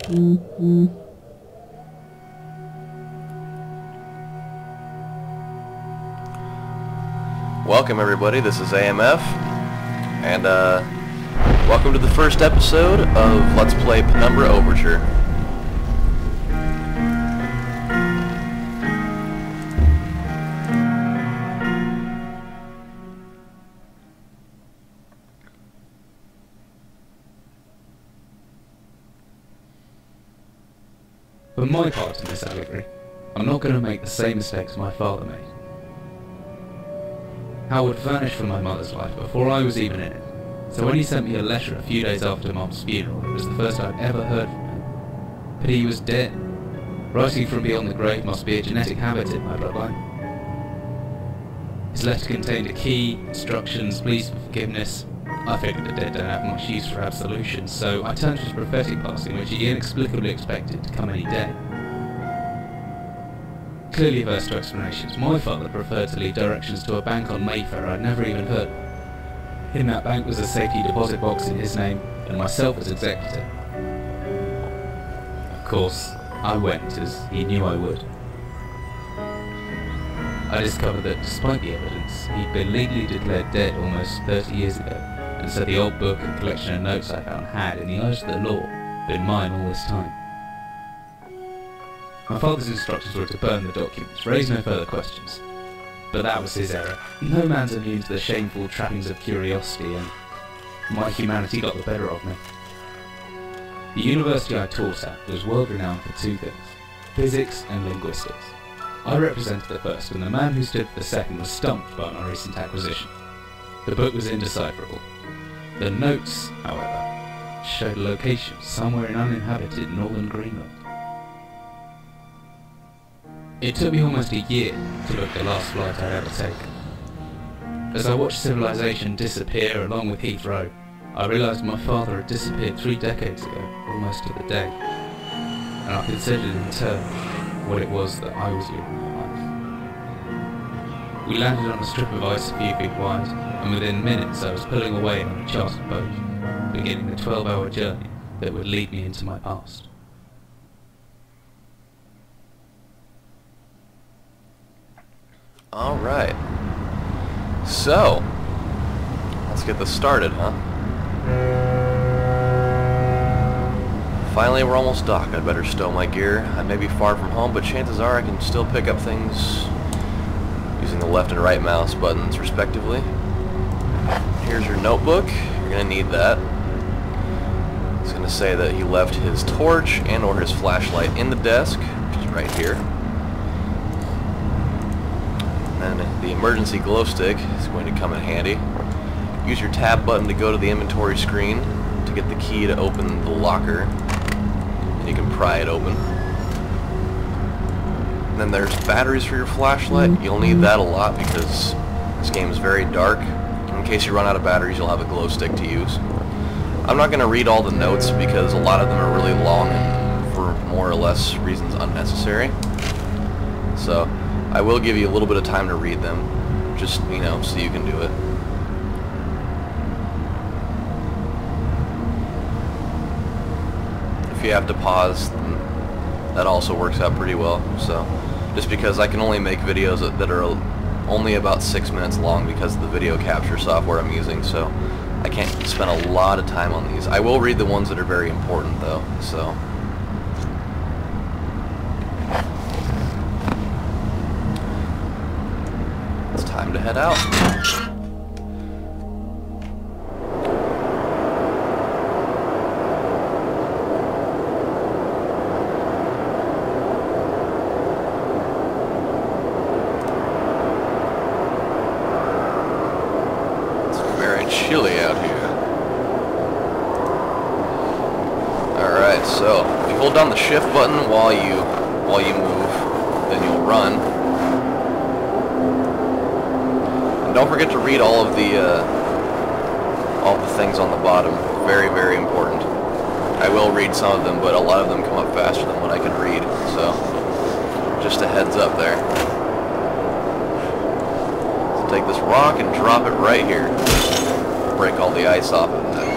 Welcome everybody, this is AMF, and welcome to the first episode of Let's Play Penumbra Overture. For my part in this allegory, I'm not going to make the same mistakes my father made. Howard vanished from my mother's life before I was even in it, so when he sent me a letter a few days after Mum's funeral, it was the first I'd ever heard from him. But he was dead. Writing from beyond the grave must be a genetic habit in my bloodline. His letter contained a key, instructions, pleas for forgiveness. I figured the dead don't have much use for absolution, so I turned to his prophetic passing, which he inexplicably expected to come any day. Clearly averse to explanations, my father preferred to leave directions to a bank on Mayfair I'd never even heard of. In that bank was a safety deposit box in his name, and myself as executor. Of course, I went, as he knew I would. I discovered that despite the evidence, he'd been legally declared dead almost 30 years ago, and so the old book and collection of notes I found had, in the eyes of the law, been mine all this time. My father's instructions were to burn the documents, raise no further questions. But that was his error. No man's immune to the shameful trappings of curiosity, and my humanity got the better of me. The university I taught at was world-renowned for two things: physics and linguistics. I represented the first, and the man who stood for the second was stumped by my recent acquisition. The book was indecipherable. The notes, however, showed a location somewhere in uninhabited northern Greenland. It took me almost a year to book the last flight I'd ever taken. As I watched civilization disappear along with Heathrow, I realised my father had disappeared 3 decades ago, almost to the day, and I considered in turn what it was that I was leaving behind. We landed on a strip of ice a few feet wide, and within minutes I was pulling away on a chartered boat, beginning the 12-hour journey that would lead me into my past. Alright, so, let's get this started, huh? Finally, we're almost docked. I'd better stow my gear. I may be far from home, but chances are I can still pick up things using the left and right mouse buttons, respectively. Here's your notebook. You're going to need that. It's going to say that he left his torch and or his flashlight in the desk, which is right here. And the emergency glow stick is going to come in handy. Use your tab button to go to the inventory screen to get the key to open the locker, and you can pry it open. And then there's batteries for your flashlight. You'll need that a lot because this game is very dark. In case you run out of batteries, you'll have a glow stick to use. I'm not going to read all the notes because a lot of them are really long and for more or less reasons unnecessary. So I will give you a little bit of time to read them, just, you know, so you can do it. If you have to pause, then that also works out pretty well. So, just because I can only make videos that are only about 6 minutes long because of the video capture software I'm using, so I can't spend a lot of time on these. I will read the ones that are very important, though, so. Time to head out. It's very chilly out here. Alright, so if you hold down the shift button while you move, then you'll run. Don't forget to read all the things on the bottom. Very, very important. I will read some of them, but a lot of them come up faster than what I can read, so just a heads up there. So take this rock and drop it right here. Break all the ice off of it.